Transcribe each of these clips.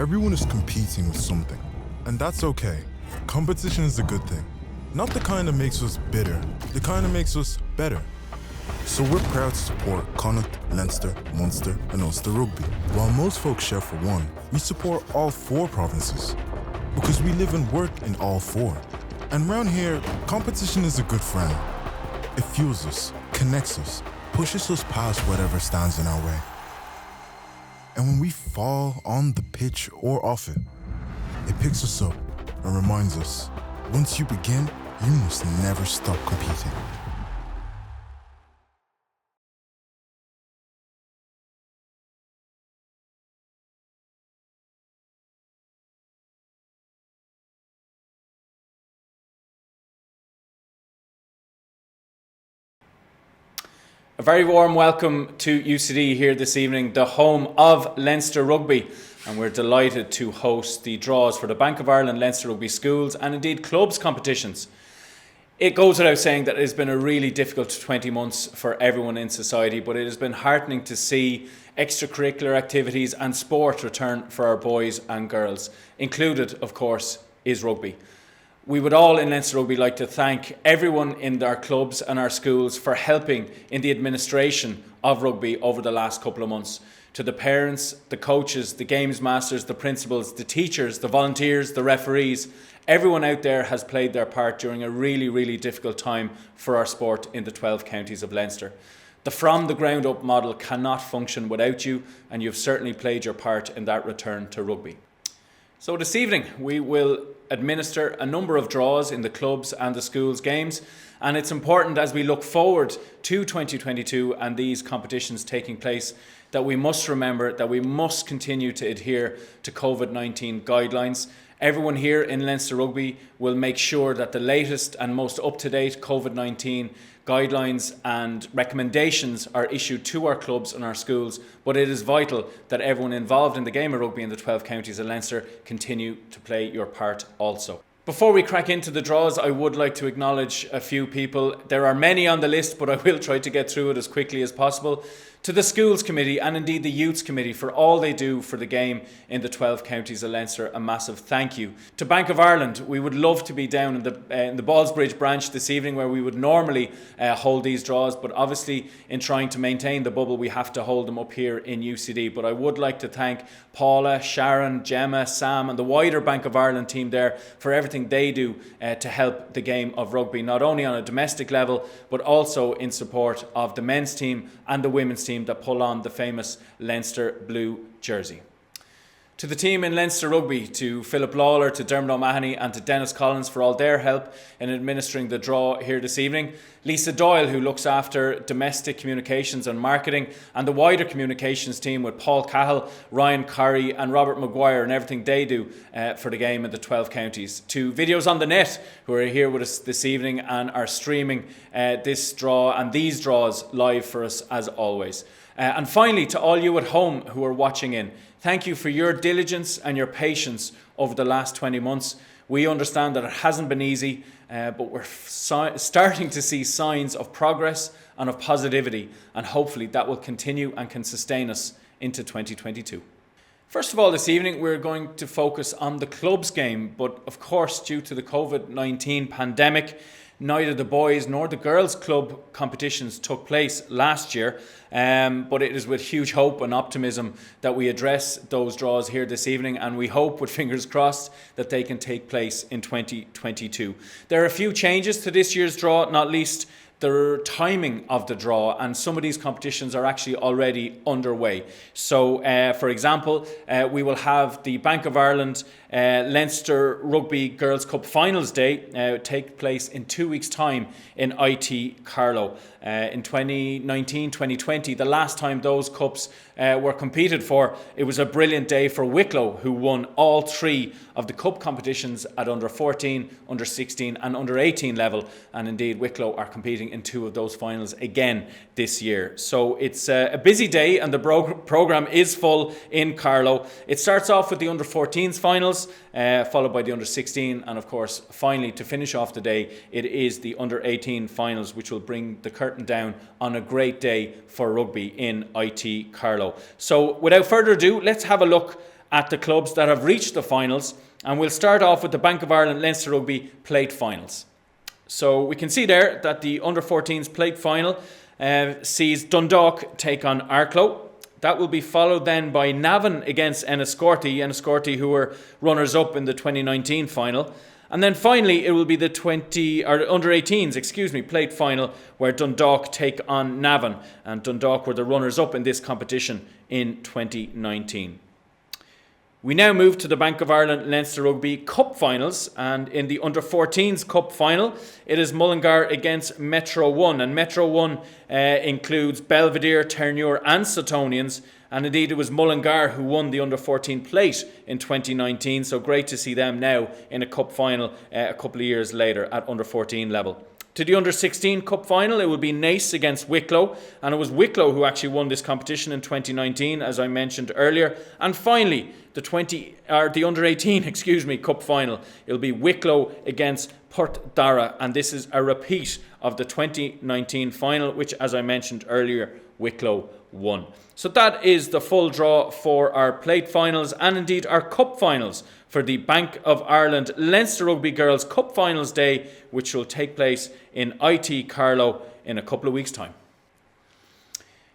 Everyone is competing with something, and that's okay. Competition is a good thing. Not the kind that makes us bitter, the kind that makes us better. So we're proud to support Connacht, Leinster, Munster and Ulster Rugby. While most folks share for one, we support all 4 provinces. Because we live and work in all 4. And round here, competition is a good friend. It fuels us, connects us, pushes us past whatever stands in our way. And when we fall on the pitch or off it, it picks us up and reminds us, once you begin, you must never stop competing. A very warm welcome to UCD here this evening, the home of Leinster Rugby, and we're delighted to host the draws for the Bank of Ireland Leinster Rugby Schools and indeed clubs competitions. It goes without saying that it has been a really difficult 20 months for everyone in society, but it has been heartening to see extracurricular activities and sport return for our boys and girls. Included, of course, is rugby. We would all in Leinster Rugby like to thank everyone in our clubs and our schools for helping in the administration of rugby over the last couple of months. To the parents, the coaches, the games masters, the principals, the teachers, the volunteers, the referees, everyone out there has played their part during a really difficult time for our sport in the 12 counties of Leinster. The from the ground up model cannot function without you, and you've certainly played your part in that return to rugby. So this evening we will administer a number of draws in the clubs and the schools games, and it's important as we look forward to 2022 and these competitions taking place that we must remember that we must continue to adhere to COVID-19 guidelines. Everyone here in Leinster Rugby will make sure that the latest and most up-to-date COVID-19 guidelines and recommendations are issued to our clubs and our schools, but it is vital that everyone involved in the game of rugby in the 12 counties of Leinster continue to play your part also. Before we crack into the draws, I would like to acknowledge a few people. There are many on the list, but I will try to get through it as quickly as possible. To the Schools Committee and indeed the Youths Committee for all they do for the game in the 12 counties of Leinster, a massive thank you. To Bank of Ireland, we would love to be down in the Ballsbridge branch this evening where we would normally hold these draws, but obviously in trying to maintain the bubble we have to hold them up here in UCD. But I would like to thank Paula, Sharon, Gemma, Sam and the wider Bank of Ireland team there for everything they do to help the game of rugby, not only on a domestic level but also in support of the men's team and the women's team that pull on the famous Leinster blue jersey. To the team in Leinster Rugby, to Philip Lawler, to Dermot O'Mahony and to Dennis Collins for all their help in administering the draw here this evening. Lisa Doyle, who looks after domestic communications and marketing, and the wider communications team with Paul Cahill, Ryan Curry and Robert Maguire and everything they do for the game in the 12 counties. To Videos on the Net, who are here with us this evening and are streaming this draw and these draws live for us as always. And finally, to all you at home who are watching in, thank you for your diligence and your patience over the last 20 months. We understand that it hasn't been easy, but we're starting to see signs of progress and of positivity, and hopefully that will continue and can sustain us into 2022. First of all, this evening we're going to focus on the clubs game, but of course due to the COVID-19 pandemic, neither the boys nor the girls club competitions took place last year, but it is with huge hope and optimism that we address those draws here this evening, and we hope, with fingers crossed, that they can take place in 2022. There are a few changes to this year's draw, not least the timing of the draw, and some of these competitions are actually already underway. So, for example, we will have the Bank of Ireland Leinster Rugby Girls Cup Finals Day take place in 2 weeks' time in IT Carlow. In 2019-2020, the last time those cups were competed for, it was a brilliant day for Wicklow, who won all 3 of the cup competitions at under 14, under 16 and under 18 level, and indeed Wicklow are competing in 2 of those finals again this year. So it's a busy day, and the programme is full in Carlow. It starts off with the under 14s finals, followed by the under 16, and of course finally to finish off the day it is the under 18 finals, which will bring the curtain down on a great day for rugby in IT Carlow. So without further ado, let's have a look at the clubs that have reached the finals, and we'll start off with the Bank of Ireland Leinster Rugby plate finals. So we can see there that the under-14s plate final sees Dundalk take on Arklow. That will be followed then by Navan against Enniscorthy, who were runners-up in the 2019 final. And then finally, it will be the under-18s, plate final, where Dundalk take on Navan. And Dundalk were the runners-up in this competition in 2019. We now move to the Bank of Ireland Leinster Rugby Cup finals, and in the under-14s Cup final, it is Mullingar against Metro 1, and Metro 1 includes Belvedere, Terranure and Suttonians, and indeed it was Mullingar who won the under-14 plate in 2019, so great to see them now in a cup final a couple of years later at under-14 level. To the under-16 Cup final, it will be Naas against Wicklow, and it was Wicklow who actually won this competition in 2019, as I mentioned earlier. And finally, the under-18 Cup final, it will be Wicklow against Port Dara, and this is a repeat of the 2019 final, which, as I mentioned earlier, Wicklow won. So that is the full draw for our plate finals and indeed our cup finals for the Bank of Ireland Leinster Rugby Girls Cup Finals Day, which will take place in IT Carlow in a couple of weeks' time.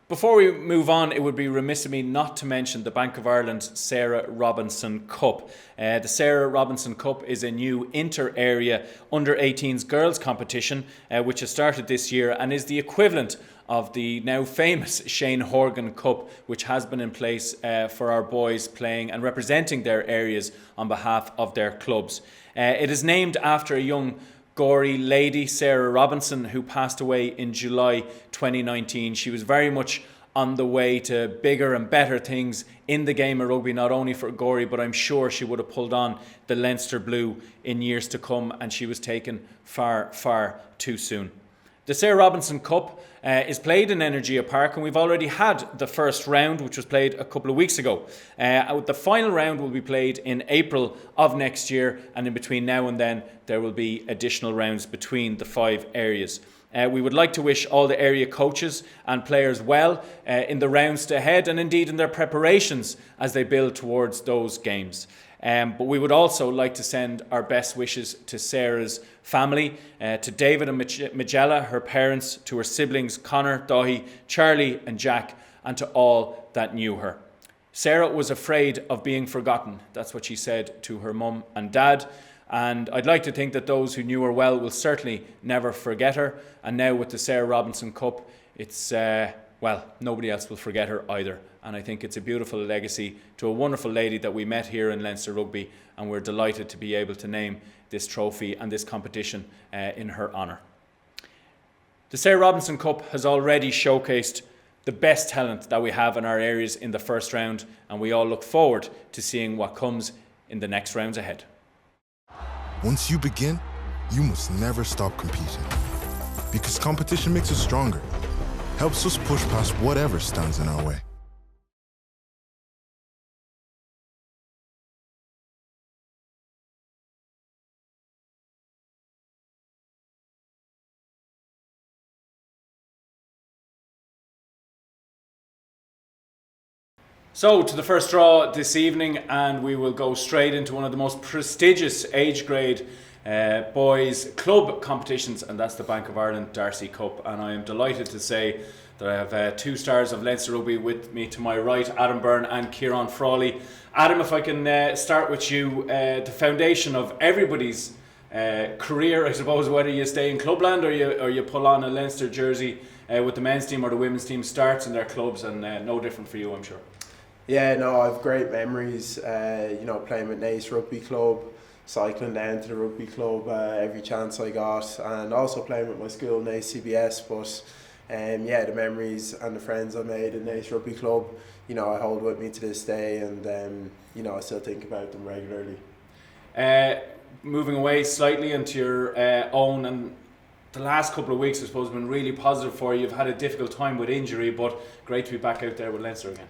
Before we move on, it would be remiss of me not to mention the Bank of Ireland Sarah Robinson Cup. The Sarah Robinson Cup is a new inter-area under-18s girls competition which has started this year and is the equivalent of the now famous Shane Horgan Cup, which has been in place for our boys playing and representing their areas on behalf of their clubs. It is named after a young Gory lady, Sarah Robinson, who passed away in July 2019. She was very much on the way to bigger and better things in the game of rugby, not only for Gory, but I'm sure she would have pulled on the Leinster blue in years to come, and she was taken far, far too soon. The Sarah Robinson Cup is played in Energia Park, and we've already had the first round, which was played a couple of weeks ago. The final round will be played in April of next year, and in between now and then there will be additional rounds between the 5 areas. We would like to wish all the area coaches and players well in the rounds ahead and indeed in their preparations as they build towards those games. But we would also like to send our best wishes to Sarah's family, to David and Magella, her parents, to her siblings Connor, Dahi, Charlie and Jack, and to all that knew her. Sarah was afraid of being forgotten. That's what she said to her mum and dad. And I'd like to think that those who knew her well will certainly never forget her. And now with the Sarah Robinson Cup, it's, nobody else will forget her either. And I think it's a beautiful legacy to a wonderful lady that we met here in Leinster Rugby, and we're delighted to be able to name this trophy and this competition in her honour. The Sarah Robinson Cup has already showcased the best talent that we have in our areas in the first round, and we all look forward to seeing what comes in the next rounds ahead. Once you begin, you must never stop competing. Because competition makes us stronger, helps us push past whatever stands in our way. So to the first draw this evening, and we will go straight into one of the most prestigious age grade boys club competitions, and that's the Bank of Ireland Darcy Cup. And I am delighted to say that I have 2 stars of Leinster Rugby with me to my right, Adam Byrne and Kieran Frawley. Adam, if I can start with you, the foundation of everybody's career, I suppose, whether you stay in clubland or you pull on a Leinster jersey with the men's team or the women's team, starts in their clubs, and no different for you, I'm sure. Yeah, no, I have great memories, playing with Naas Rugby Club, cycling down to the rugby club every chance I got, and also playing with my school, Naas CBS. But the memories and the friends I made in Naas Rugby Club, I hold with me to this day, and I still think about them regularly. Moving away slightly into your own, and the last couple of weeks I suppose have been really positive for you. You've had a difficult time with injury, but great to be back out there with Leinster again.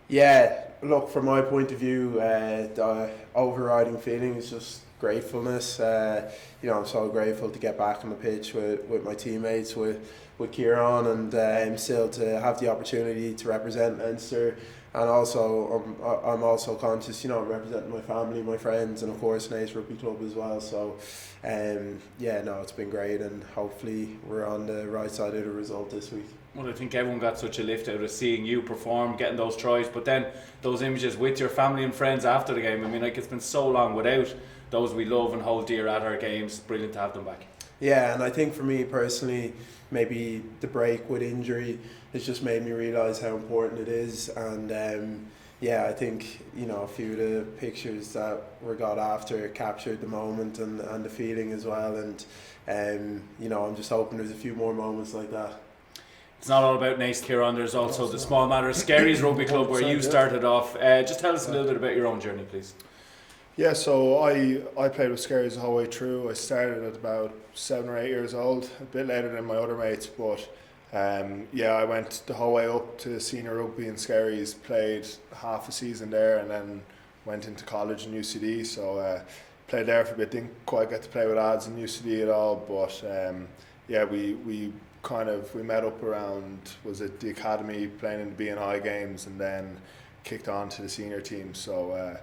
Yeah, look, from my point of view, the overriding feeling is just gratefulness. I'm so grateful to get back on the pitch with my teammates, with Kieran, and still to have the opportunity to represent Leinster and also I'm also conscious, you know, representing my family, my friends, and of course Naas Rugby Club as well. So yeah, no, it's been great, and hopefully we're on the right side of the result this week. Well, I think everyone got such a lift out of seeing you perform, getting those tries, but then those images with your family and friends after the game. I mean, like, it's been so long without those we love and hold dear at our games. Brilliant to have them back. Yeah, and I think for me personally, maybe the break with injury has just made me realise how important it is. And yeah, I think, you know, a few of the pictures that were got after captured the moment and the feeling as well. And you know, I'm just hoping there's a few more moments like that. It's not all about Naas, Kieran. There's also the small matter of Skerries Rugby Club where you started off. Just tell us a little bit about your own journey, please. Yeah, so I played with Skerries the whole way through. I started at about 7 or 8 years old, a bit later than my other mates, but yeah, I went the whole way up to senior rugby in Skerries, played half a season there, and then went into college in UCD. So played there for a bit, didn't quite get to play with lads in UCD at all, but yeah, we met up around, was it the academy, playing in the B&I games, and then kicked on to the senior team. So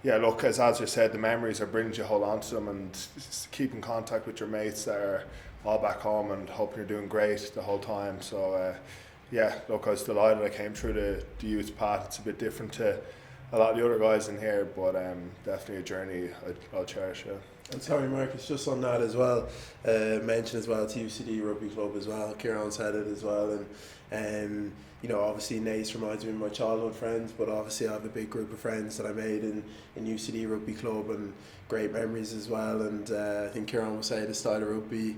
yeah, look, as Azra said, the memories are brilliant. You hold on to them and keep in contact with your mates that are all back home and hoping you're doing great the whole time. So yeah, look, I was delighted I came through the youth path. It's a bit different to a lot of the other guys in here, but definitely a journey I'll cherish. Yeah. And sorry, Marcus, just on that as well, mention as well to UCD Rugby Club as well. Kieran said it as well, and you know, obviously Naas reminds me of my childhood friends, but obviously I have a big group of friends that I made in UCD Rugby Club, and great memories as well. And I think Kieran will say the style of rugby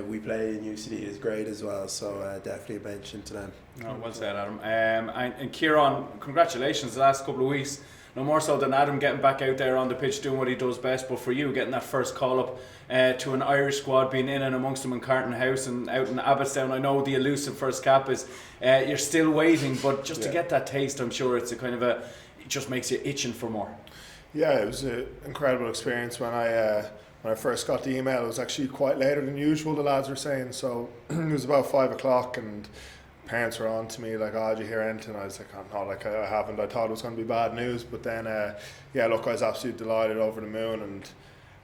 we play in UCD is great as well, so definitely a mention to them. Oh, well said, Adam. And Kieran, congratulations the last couple of weeks. No more so than Adam getting back out there on the pitch doing what he does best, but for you getting that first call up to an Irish squad, being in and amongst them in Carton House and out in Abbottstown. I know the elusive first cap is you're still waiting, but just to get that taste, I'm sure it's a kind of it just makes you itching for more. Yeah, it was an incredible experience. When I first got the email, it was actually quite later than usual, the lads were saying, so it was about 5 o'clock, and parents were on to me like, oh, did you hear anything? I was like, oh, no, like I haven't. I thought it was going to be bad news, but then yeah, look, I was absolutely delighted, over the moon, and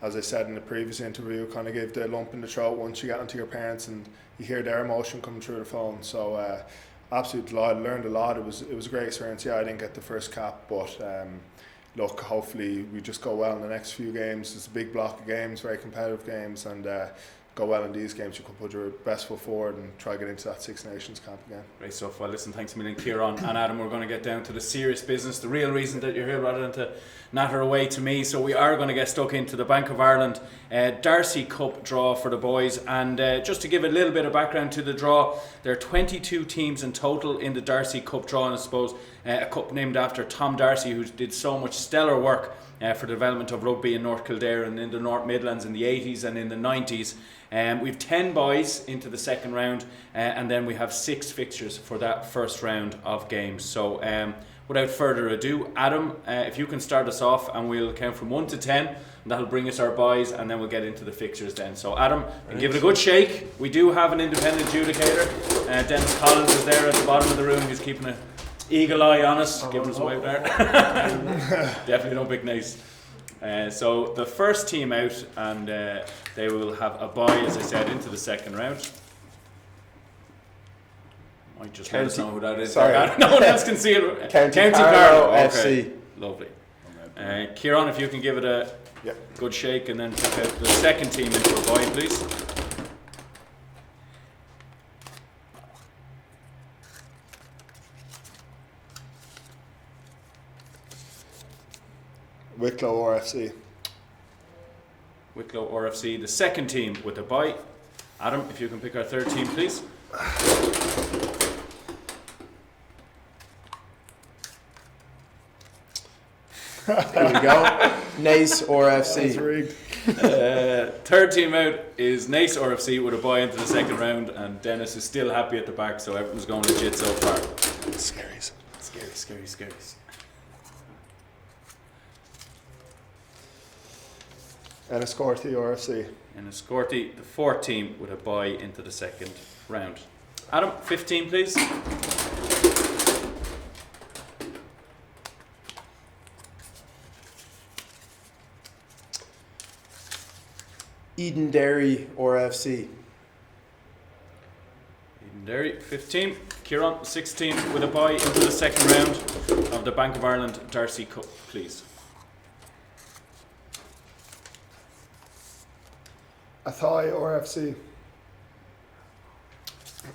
as I said in the previous interview, kind of gave the lump in the throat once you get onto your parents and you hear their emotion coming through the phone. So absolutely delighted, learned a lot. It was a great experience. Yeah, I didn't get the first cap, but look, hopefully we just go well in the next few games. It's a big block of games, very competitive games, and go well in these games. You can put your best foot forward and try to get into that Six Nations camp again. Great stuff. Well, listen, thanks a million, Kieran and Adam. We're going to get down to the serious business, the real reason that you're here, rather than to natter away to me. So we are going to get stuck into the Bank of Ireland Darcy Cup draw for the boys. And just to give a little bit of background to the draw, there are 22 teams in total in the Darcy Cup draw, and I suppose a cup named after Tom Darcy, who did so much stellar work for the development of rugby in North Kildare and in the North Midlands in the 80s and in the 90s. We've 10 boys into the second round, and then we have 6 fixtures for that first round of games. So without further ado, Adam, if you can start us off, and we'll count from 1 to 10, and that'll bring us our boys, and then we'll get into the fixtures then. So Adam, give it a good shake. We do have an independent adjudicator. Dennis Collins is there at the bottom of the room. He's keeping an eagle eye on us, giving us a wave there. Definitely don't pick Naas. So the first team out, and they will have a bye, as I said, into the second round. Might just let us know who that is. Sorry. No one else can see it. County Carlow Okay. FC. Lovely. Kieran, if you can give it a good shake, and then pick out the second team into a bye, please. Wicklow Rfc. Wicklow Rfc, the second team with a bye. Adam, if you can pick our third team, please. There we go. Naas Rfc. Third team out is Naas Rfc with a bye into the second round, and Dennis is still happy at the back, so everyone's going legit so far. Skerries. Scary. Enniscorthy Rfc. Enniscorthy, the fourth team with a bye into the second round. Adam, 15 please. Edenderry Rfc. Derry, 5th team. Kieran, 6th team, with a bye into the second round of the Bank of Ireland Darcy Cup, please. Athy Rfc.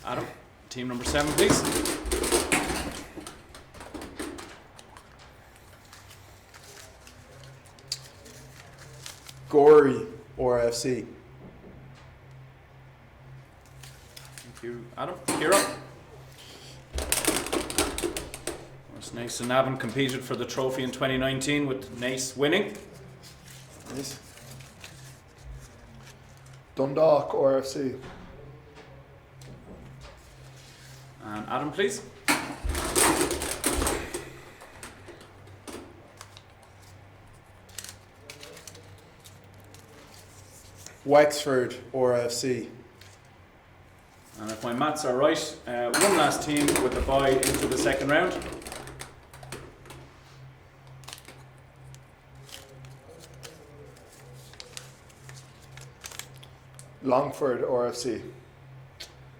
Adam, team number 7, please. Gorey Rfc. Thank you, Adam. Kieran. Nace and Navan competed for the trophy in 2019 with Nace winning. Nice. Dundalk Rfc. And Adam, please. Wexford Rfc. And if my maths are right, one last team with a bye into the second round. Longford Rfc.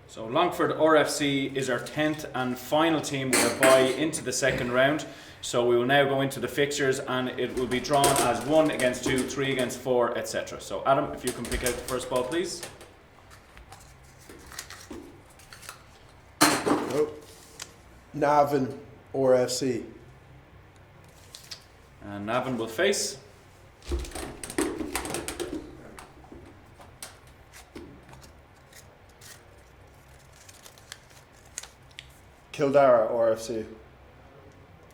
So Longford Rfc is our 10th and final team with a bye into the second round. So we will now go into the fixtures and it will be drawn as 1 against 2, 3 against 4, etc. So Adam, if you can pick out the first ball, please. Oh. Navan Rfc. And Navan will face. Kildara Rfc.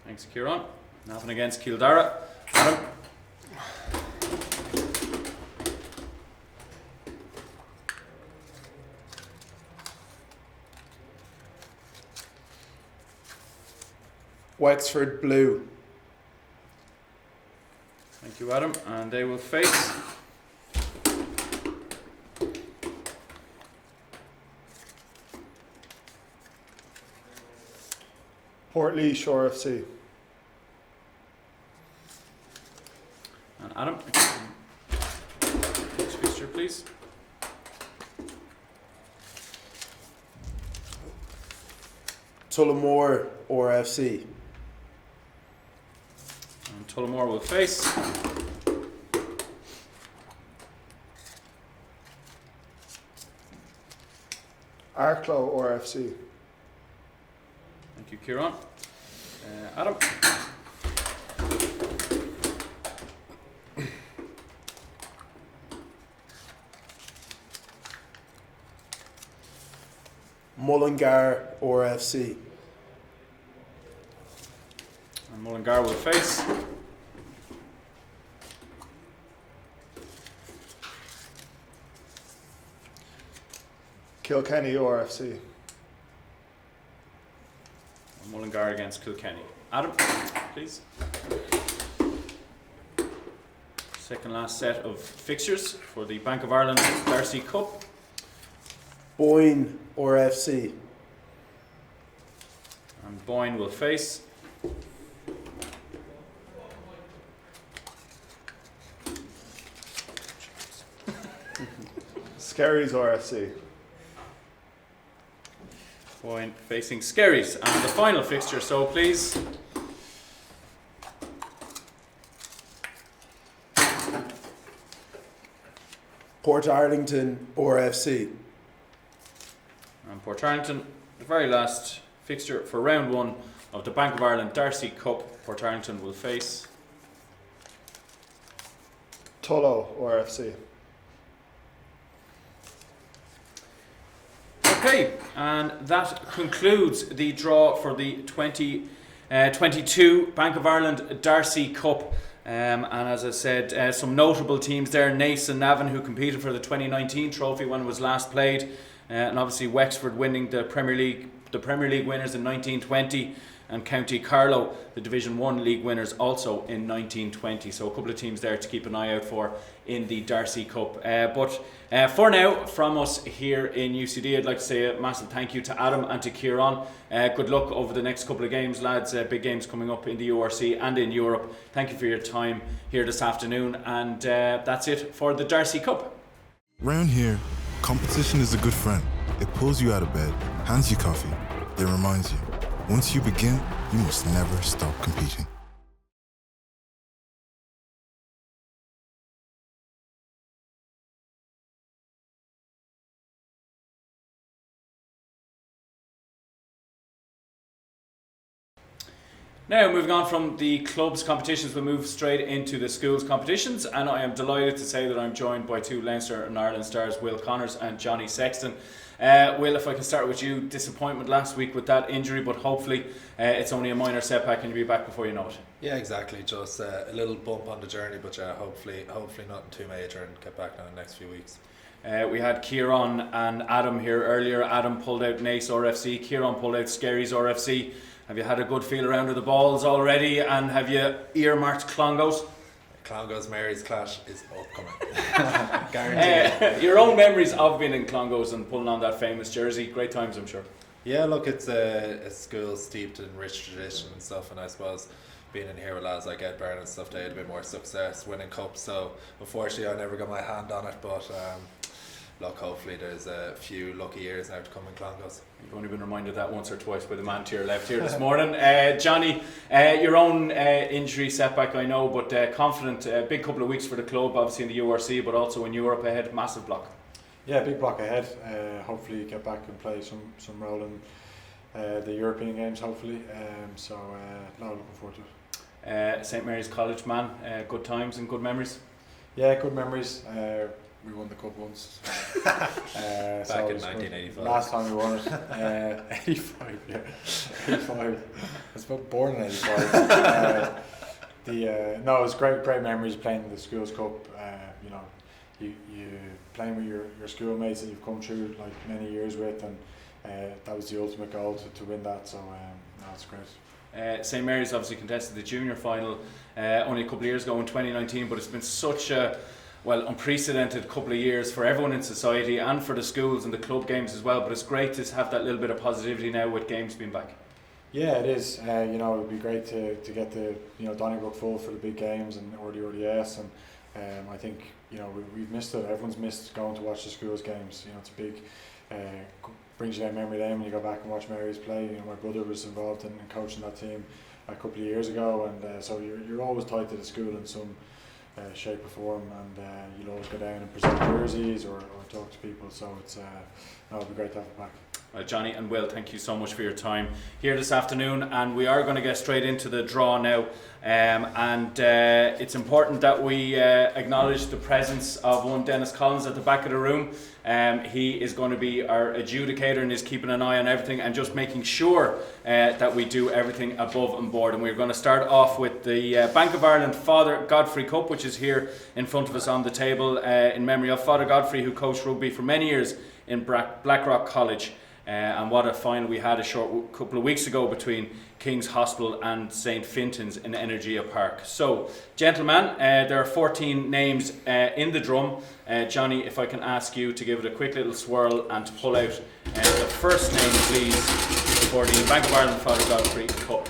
Thanks, Kieran. Navan against Kildara. Adam. Wexford Blue. Thank you, Adam. And they will face. Port Rfc. And Adam, next fixture, please. Tullamore Rfc. And Tullamore will face. Arklow Rfc. Thank you, Kieran. Adam. Mullingar Rfc. And Mullingar will face. Kilkenny Rfc. And Mullingar against Kilkenny. Adam, please. Second last set of fixtures for the Bank of Ireland Darcy Cup. Boyne Rfc. And Boyne will face. Skerries Rfc. Boyne facing Skerries. And the final fixture, so please. Port Arlington Rfc. And Port Arlington, the very last fixture for round 1 of the Bank of Ireland Darcy Cup. Port Arlington will face. Tullow Rfc. Okay, and that concludes the draw for the 2022 Bank of Ireland Darcy Cup. And as I said, some notable teams there: Nace and Navan, who competed for the 2019 trophy when it was last played, and obviously Wexford winning the Premier League winners in 1920, and County Carlow, the Division 1 League winners, also in 1920. So a couple of teams there to keep an eye out for in the Darcy Cup. But for now, from us here in UCD, I'd like to say a massive thank you to Adam and to Kieran. Good luck over the next couple of games, lads. Big games coming up in the URC and in Europe. Thank you for your time here this afternoon, and that's it for the Darcy Cup. Round here, competition is a good friend. It pulls you out of bed, hands you coffee. It reminds you, once you begin, you must never stop competing. Now, moving on from the club's competitions, we'll move straight into the schools' competitions, and I am delighted to say that I'm joined by two Leinster and Ireland stars, Will Connors and Johnny Sexton. Will, if I can start with you, disappointment last week with that injury, but hopefully it's only a minor setback and you'll be back before you know it. Yeah, exactly. Just a little bump on the journey, but hopefully nothing too major, and get back now in the next few weeks. We had Kieran and Adam here earlier. Adam pulled out Naas RFC, Kieran pulled out Skerries RFC. Have you had a good feel around of the balls already, and have you earmarked Clongowes? Clongowes Mary's clash is upcoming. Guaranteed. Your own memories of being in Clongowes and pulling on that famous jersey, great times I'm sure. Yeah, look, it's a school steeped in rich tradition and stuff, and I suppose being in here with lads like Ed Byrne and stuff, they had a bit more success winning cups, so unfortunately I never got my hand on it, but look, hopefully there's a few lucky years now to come in Clongowes. You've only been reminded that once or twice by the man to your left here this morning. Johnny, your own injury setback I know, but confident, big couple of weeks for the club, obviously in the URC, but also in Europe ahead, massive block. Yeah, big block ahead. Hopefully get back and play some role in the European games, hopefully. No, looking forward to it. St Mary's College man, good times and good memories? Yeah, good memories. We won the cup once. Back in 1985. Last time we won it. 85, yeah. 85. I was born in 85. It was great memories playing in the schools cup. You playing with your schoolmates that you've come through like many years with, and that was the ultimate goal to win that. So it's great. St Mary's obviously contested the junior final only a couple of years ago in 2019, but it's been such a unprecedented couple of years for everyone in society and for the schools and the club games as well. But it's great to have that little bit of positivity now with games being back. Yeah, it is. It would be great to get the Donnybrook full for the big games and or the RDS, and I think we've missed it. Everyone's missed going to watch the schools games. It's a big brings you down memory lane when you go back and watch Mary's play. My brother was involved in coaching that team a couple of years ago, and so you're always tied to the school in some shape or form, and you'll always go down and present jerseys or talk to people, so it'll be great to have it back. Johnny and Will, thank you so much for your time here this afternoon, and we are going to get straight into the draw now, and it's important that we acknowledge the presence of one Dennis Collins at the back of the room. He is going to be our adjudicator and is keeping an eye on everything and just making sure that we do everything above and board. And we're going to start off with the Bank of Ireland Father Godfrey Cup, which is here in front of us on the table in memory of Father Godfrey, who coached rugby for many years in Blackrock College. And what a final we had a short couple of weeks ago between King's Hospital and St Fintan's in Energia Park. So, gentlemen, there are 14 names in the drum. Johnny, if I can ask you to give it a quick little swirl and to pull out the first name, please, for the Bank of Ireland Father Godfrey Cup.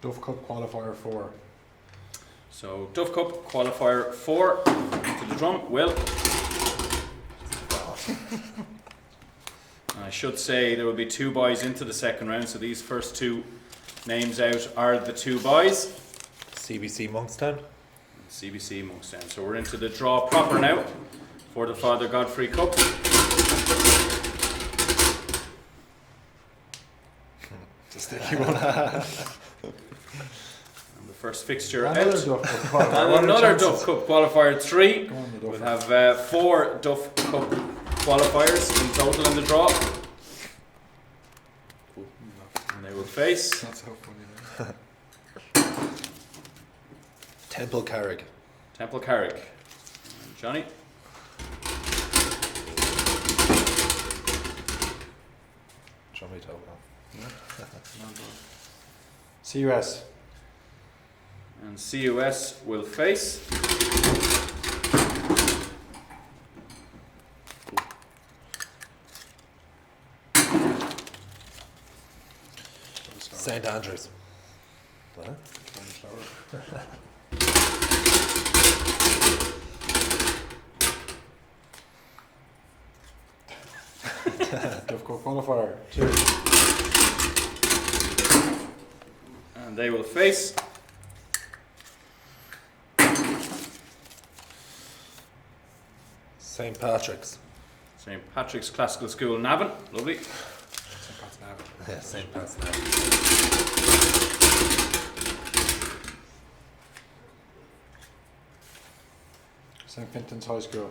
Duff Cup qualifier 4. So, Duff Cup qualifier 4 to the drum. Will. I should say there will be 2 boys into the second round, so these first 2 names out are the 2 boys. CBC Monkstown. CBC Monkstown. So we're into the draw proper now for the Father Godfrey Cup. It's a sticky one. First fixture another out. Duff Cup qualifier. And another Duff Cup qualifier 3. We'll have 4 Duff Cup qualifiers in total in the draw. And they will face. That's so funny. Temple Carrick. Temple Carrick. Johnny. Show me CUS. And CUS will face. St Andrews. Difficult qualifier 2. And they will face St. Patrick's. St. Patrick's Classical School, Navan. Lovely. Yeah, St. Pat's now. St. Fintan's High School.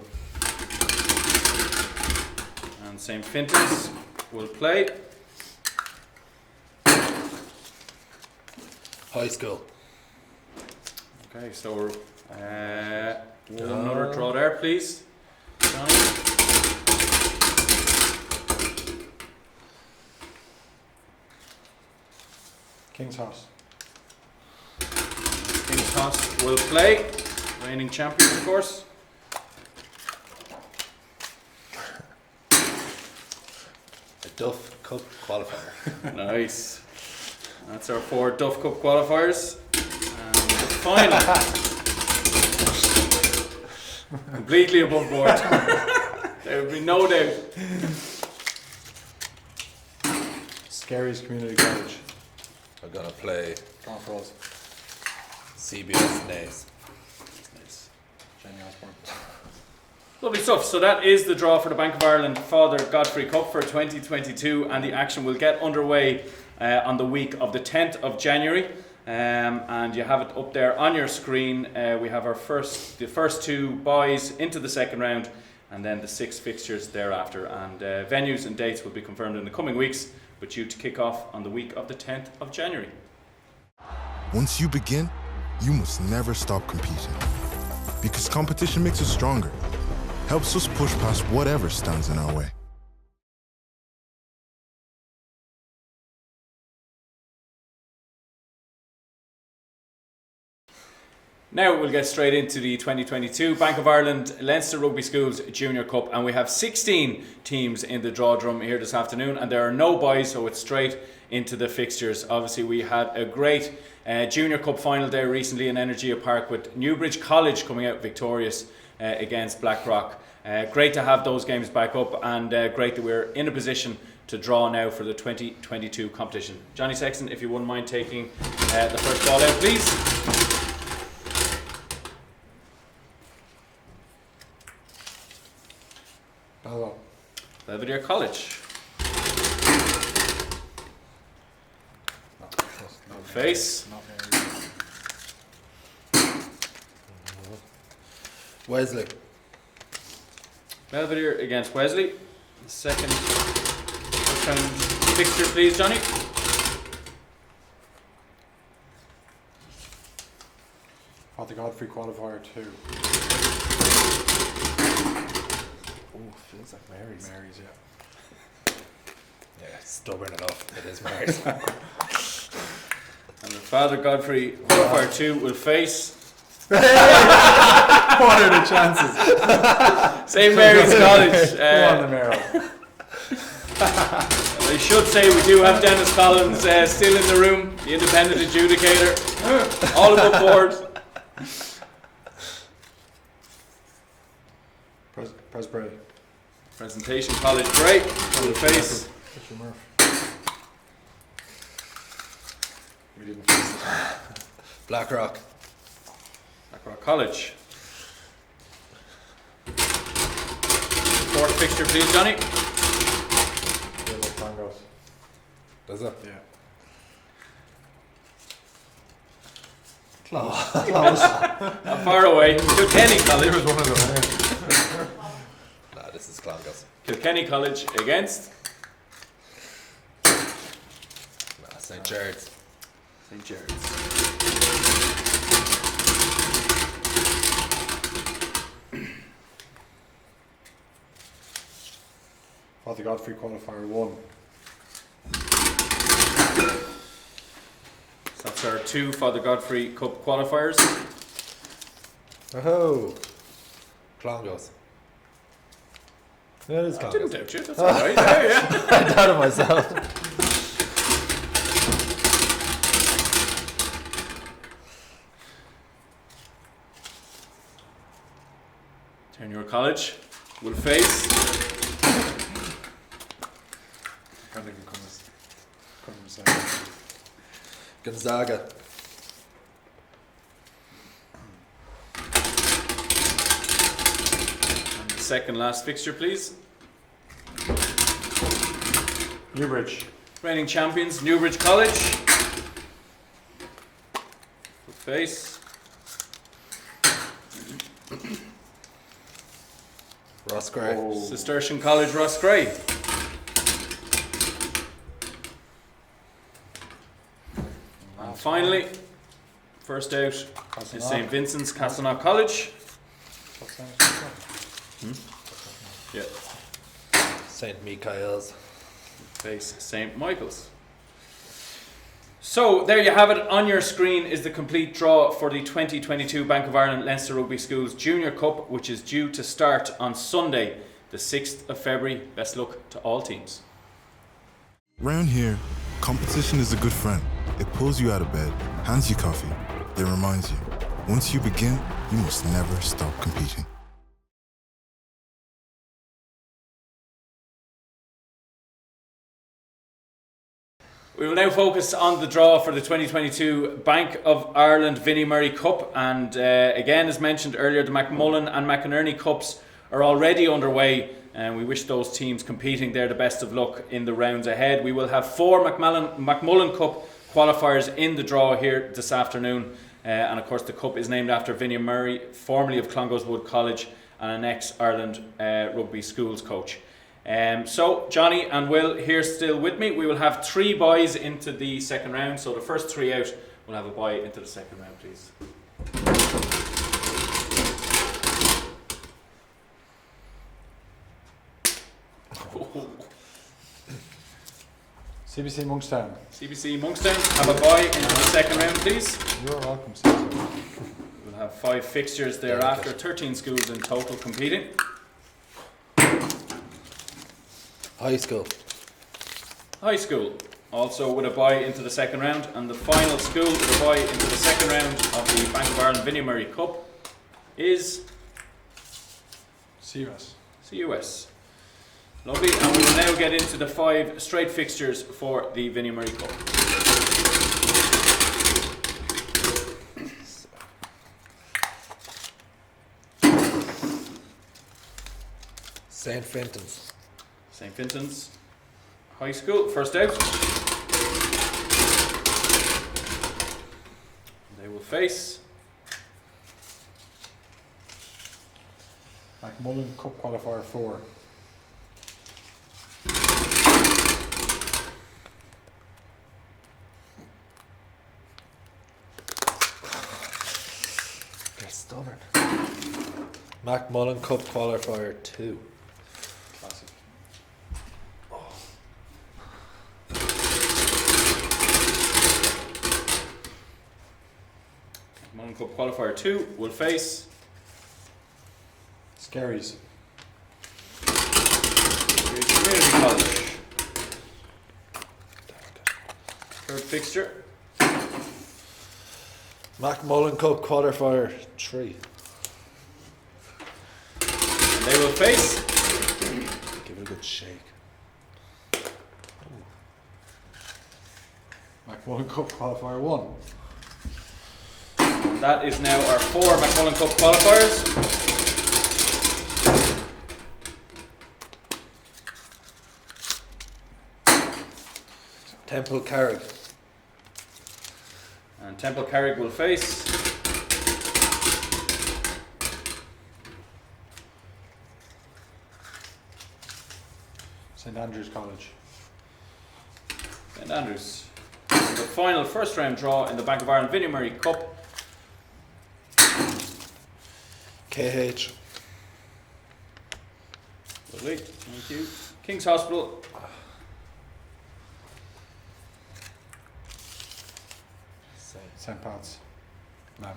And St. Fintan's will play High school. Okay, so another draw there, please. Johnny. King's House. King's House will play. Reigning champions, of course. A Duff Cup qualifier. Nice. That's our 4 Duff Cup qualifiers. And the final. Completely above board. There would be no doubt. Scary's Community College. I'm gonna play Clonfrells. CBS Nays. Nice. Jenny Osborne. Lovely stuff. So that is the draw for the Bank of Ireland Father Godfrey Cup for 2022, and the action will get underway on the week of the 10th of January. And you have it up there on your screen. We have the first 2 boys into the second round, and then the 6 fixtures thereafter. And venues and dates will be confirmed in the coming weeks, but due to kick off on the week of the 10th of January. Once you begin, you must never stop competing. Because competition makes us stronger, helps us push past whatever stands in our way. Now we'll get straight into the 2022 Bank of Ireland Leinster Rugby Schools Junior Cup, and we have 16 teams in the draw drum here this afternoon, and there are no buys, so it's straight into the fixtures. Obviously we had a great Junior Cup final day recently in Energia Park with Newbridge College coming out victorious against Blackrock. Great to have those games back up, and great that we're in a position to draw now for the 2022 competition. Johnny Sexton, if you wouldn't mind taking the first ball out, please. Hello. Belvedere College. Face. Wesley. Belvedere against Wesley. The second first round fixture, please, Johnny. Father Godfrey qualifier 2. Oh, feels like Mary's. Mary's, yeah. Yeah, stubborn enough. It is Mary's. And the Father Godfrey qualifier 2 will face What are the chances? St. Mary's College. Go on the Mayo. I should say we do have Dennis Collins still in the room, the independent adjudicator. All above board. Presbury. Presentation College Bray will face Richard Murph. We didn't face it. Blackrock. Blackrock College. Fourth fixture, please, Johnny. Yellow Tangos. Does it? Yeah. Not far away. Kilkenny College. There was one of them. Nah, this is Clongos. Kilkenny College against Nah, St. Gerard's. St. Gerard's. Father Godfrey qualifier 1. So that's our 2 Father Godfrey Cup qualifiers. Oh. Clongos. Yeah, it is I didn't Clongos. doubt you, that's alright. Yeah. I doubted myself. Turn your college will face think it comes second. Gonzaga. And the second last fixture, please. Newbridge. Reigning champions, Newbridge College. Good face. Ross Gray. Cistercian College, Ross Gray. And finally, first out is St. Vincent's, Castleknock College. Yeah. St. Michael's. Face St. Michael's. So there you have it. On your screen is the complete draw for the 2022 Bank of Ireland Leinster Rugby Schools Junior Cup, which is due to start on Sunday, the 6th of February. Best luck to all teams. Round here, competition is a good friend. It pulls you out of bed, hands you coffee. It reminds you, once you begin, you must never stop competing. We will now focus on the draw for the 2022 Bank of Ireland Vinnie Murray Cup, and again, as mentioned earlier, the McMullen and McInerney Cups are already underway, and we wish those teams competing there the best of luck in the rounds ahead. We will have 4 McMullen Cup qualifiers in the draw here this afternoon, and of course the Cup is named after Vinnie Murray, formerly of Clongowes College and an ex-Ireland rugby schools coach. So Johnny and Will here still with me. We will have 3 buys into the second round, so the first 3 out will have a buy into the second round, please. CBC Monkstown. CBC Monkstown, have a buy into the second round, please. You're welcome, CBC. We'll have 5 fixtures thereafter, 13 schools in total competing. High school. High school, also with a buy into the second round, and the final school with a buy into the second round of the Bank of Ireland Vinnie Murray Cup is CUS. CUS. Lovely, and we will now get into the 5 straight fixtures for the Vinnie Murray Cup. St. Fintan's. St. Vincent's High School, first out. They will face McMullen Cup Qualifier 4. They're stubborn. McMullen Cup Qualifier 2. Classic. Mullen Cup Qualifier 2 will face Skerries. Community College. Third fixture. McMullen Cup Qualifier 3. And they will face Give it a good shake. McMullen Cup Qualifier 1. And that is now our 4 McMullen Cup qualifiers. Temple Carrick. And Temple Carrick will face St Andrews College. St Andrews. And the final first round draw in the Bank of Ireland Vinnie Murray Cup. KH. Lovely, thank you. King's Hospital. St Pat's. Navan.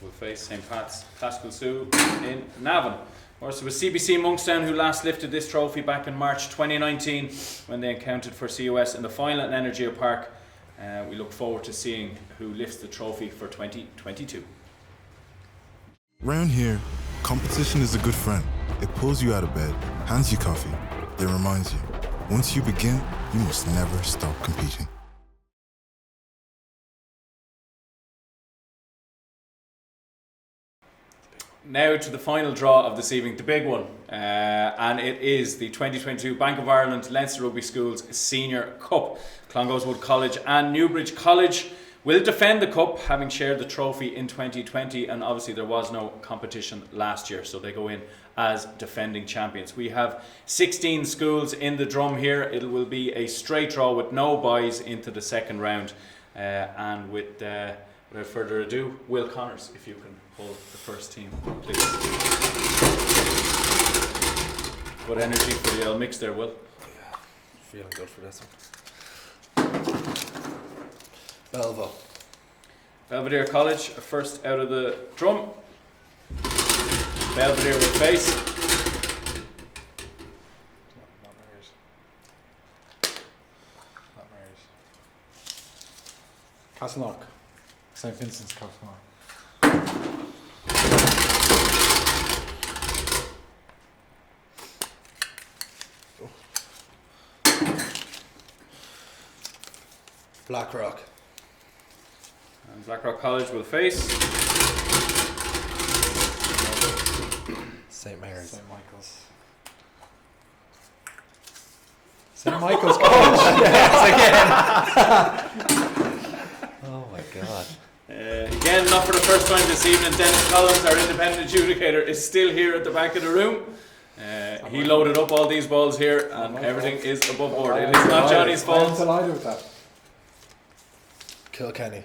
Will face St Pat's Classical Sioux in Navan. Of course, it was CBC Monkstown who last lifted this trophy back in March 2019 when they encountered for CUS in the final at Energia Park. We look forward to seeing who lifts the trophy for 2022. Round here, competition is a good friend. It pulls you out of bed, hands you coffee. It reminds you, Once you begin, you must never stop competing. Now to the final draw of this evening, the big one, and it is the 2022 Bank of Ireland Leinster Rugby Schools Senior Cup. Clongowes College and Newbridge College will defend the cup, having shared the trophy in 2020, and obviously there was no competition last year, so they go in as defending champions. We have 16 schools in the drum here. It will be a straight draw with no byes into the second round, and without further ado, Will Connors, if you can hold the first team, please. Good energy for the old mix there, Will. Yeah, feeling good for this one. Belvo. Belvedere College, first out of the drum. Belvedere will face. Not Mary's. Not Mary's. Castleknock. St. Vincent's Castleknock. Blackrock. And Blackrock College will face. St. Mary's. St. Michael's. St. Michael's College. Oh my god. Again, not for the first time this evening, Dennis Collins, our independent adjudicator, is still here at the back of the room. He loaded up all these balls here and everything is above board. It is not Johnny's I'm fault. delighted with that. Kilkenny.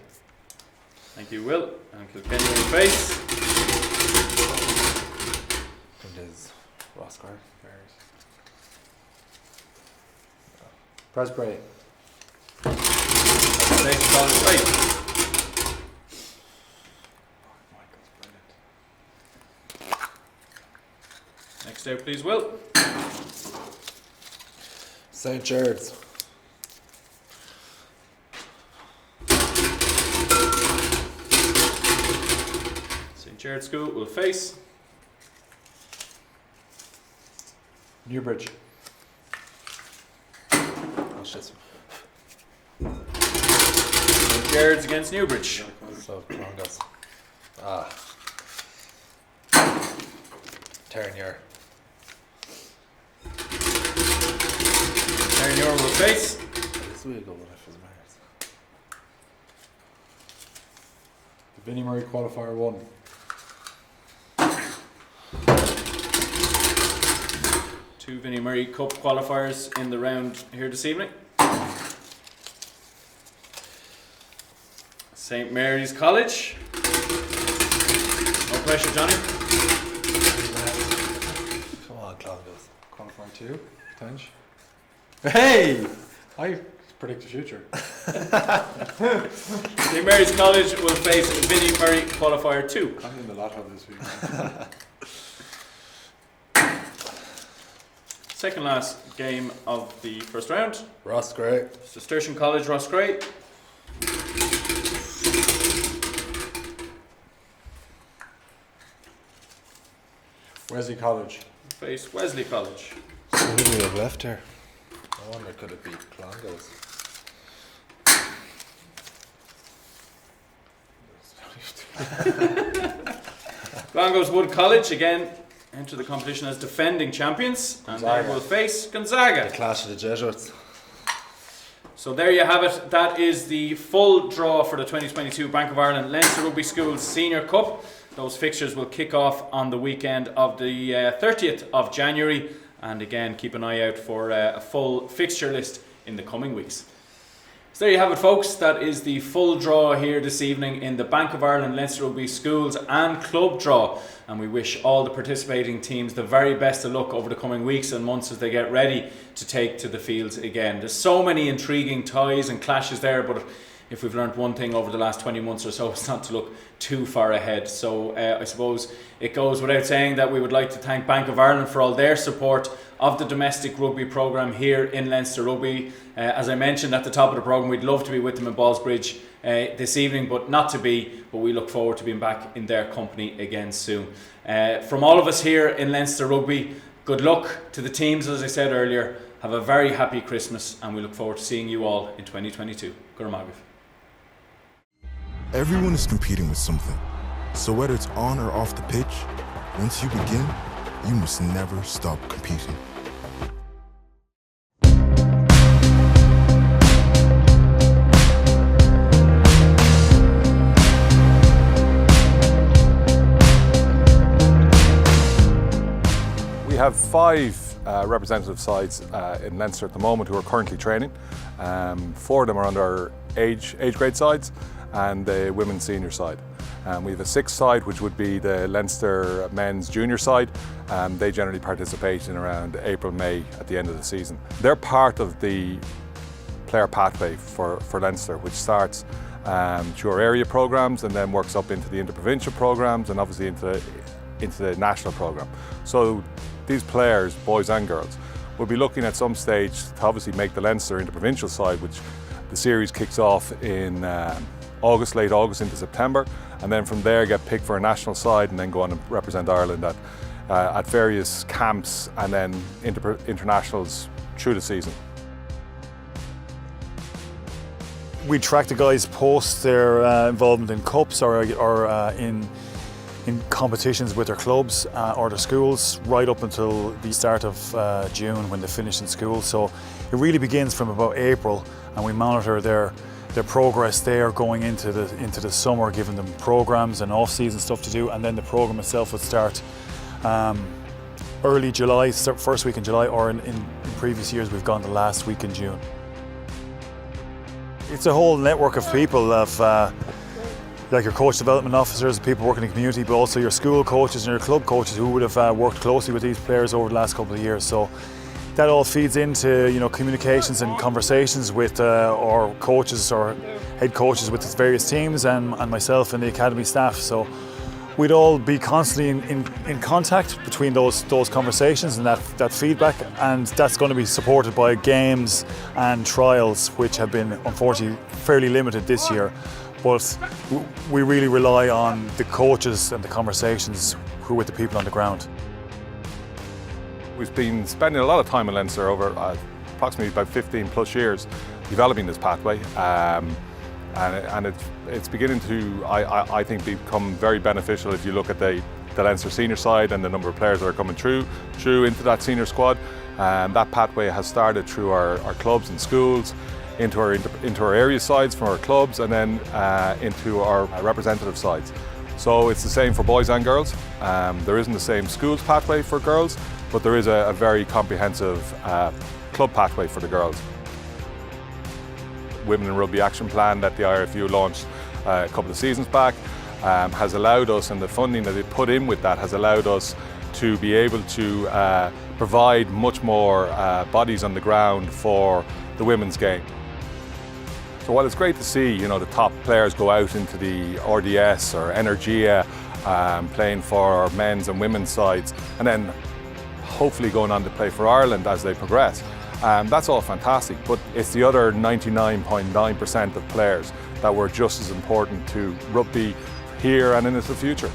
Thank you, Will. And Kilkenny will face. It is Roscoe. Presbury. Next College face. Next out, please, Will. St. Gerard's. St. Gerard School will face. Newbridge. Oh shit. St. Gerard's against Newbridge. So Clongowes. Terranure. Terranure will face. This will go if it's Mary's. The Vinnie Murray qualifier 1. Two Vinnie Murray Cup qualifiers in the round here this evening. St. Mary's College. No pressure, Johnny. Come on, Clongowes. Qualifier 2. Tench. Hey! I predict the future. St. Mary's College will face Vinnie Murray qualifier 2. I'm in the lotto this week. Second last game of the first round. Roscoe. Cistercian College, Roscrea. Wesley College. Face Wesley College. So who do we have left here? I wonder could it be Clongowes? Clongowes Wood College again enter the competition as defending champions, and they Gonzaga. will face Gonzaga. Clash of the Jesuits. So there you have it. That is the full draw for the 2022 Bank of Ireland Leinster Rugby Schools Senior Cup. Those fixtures will kick off on the weekend of the 30th of January, and again keep an eye out for a full fixture list in the coming weeks. So there you have it, folks. That is the full draw here this evening in the Bank of Ireland Leinster Rugby Schools and Club draw, and we wish all the participating teams the very best of luck over the coming weeks and months as they get ready to take to the fields again. There's so many intriguing ties and clashes there, but if we've learned one thing over the last 20 months or so, it's not to look too far ahead. So I suppose it goes without saying that we would like to thank Bank of Ireland for all their support of the domestic rugby programme here in Leinster Rugby. As I mentioned at the top of the programme, we'd love to be with them in Ballsbridge this evening, but not to be. But we look forward to being back in their company again soon. From all of us here in Leinster Rugby, good luck to the teams, as I said earlier, Have a very happy Christmas, and we look forward to seeing you all in 2022. Gurmagov. Everyone is competing with something. So whether it's on or off the pitch, once you begin, you must never stop competing. We have 5 representative sides in Leinster at the moment who are currently training. 4 of them are under age grade sides and the women's senior side. We have a 6th side, which would be the Leinster men's junior side. They generally participate in around April, May at the end of the season. They're part of the player pathway for Leinster, which starts through our area programmes and then works up into the interprovincial programmes and obviously into the national programme. So these players, boys and girls, will be looking at some stage to obviously make the Leinster interprovincial side, which the series kicks off in August, late August into September, and then from there get picked for a national side and then go on and represent Ireland at various camps and then internationals through the season. We track the guys post their involvement in cups or in competitions with their clubs or their schools right up until the start of June when they finish in school. So it really begins from about April, and we monitor their progress there going into the summer, giving them programs and off-season stuff to do, and then the program itself would start early July, first week in July, or in previous years we've gone the last week in June. It's a whole network of people, of like your coach development officers, people working in the community, but also your school coaches and your club coaches who would have worked closely with these players over the last couple of years. So that all feeds into communications and conversations with our coaches or head coaches with the various teams and myself and the academy staff. So we'd all be constantly in contact between those conversations and that feedback, and that's going to be supported by games and trials, which have been unfortunately fairly limited this year. But we really rely on the coaches and the conversations who are with the people on the ground. We've been spending a lot of time in Leinster over approximately about 15 plus years developing this pathway, and it's beginning to, I think, become very beneficial if you look at the Leinster senior side and the number of players that are coming through into that senior squad. That pathway has started through our clubs and schools, into our area sides from our clubs, and then into our representative sides. So it's the same for boys and girls. There isn't the same schools pathway for girls, but there is a very comprehensive club pathway for the girls. Women in Rugby Action Plan that the IRFU launched a couple of seasons back has allowed us, and the funding that they put in with that has allowed us to be able to provide much more bodies on the ground for the women's game. So while it's great to see, the top players go out into the RDS or Energia playing for our men's and women's sides, and then hopefully going on to play for Ireland as they progress. That's all fantastic, but it's the other 99.9% of players that were just as important to rugby here and into the future.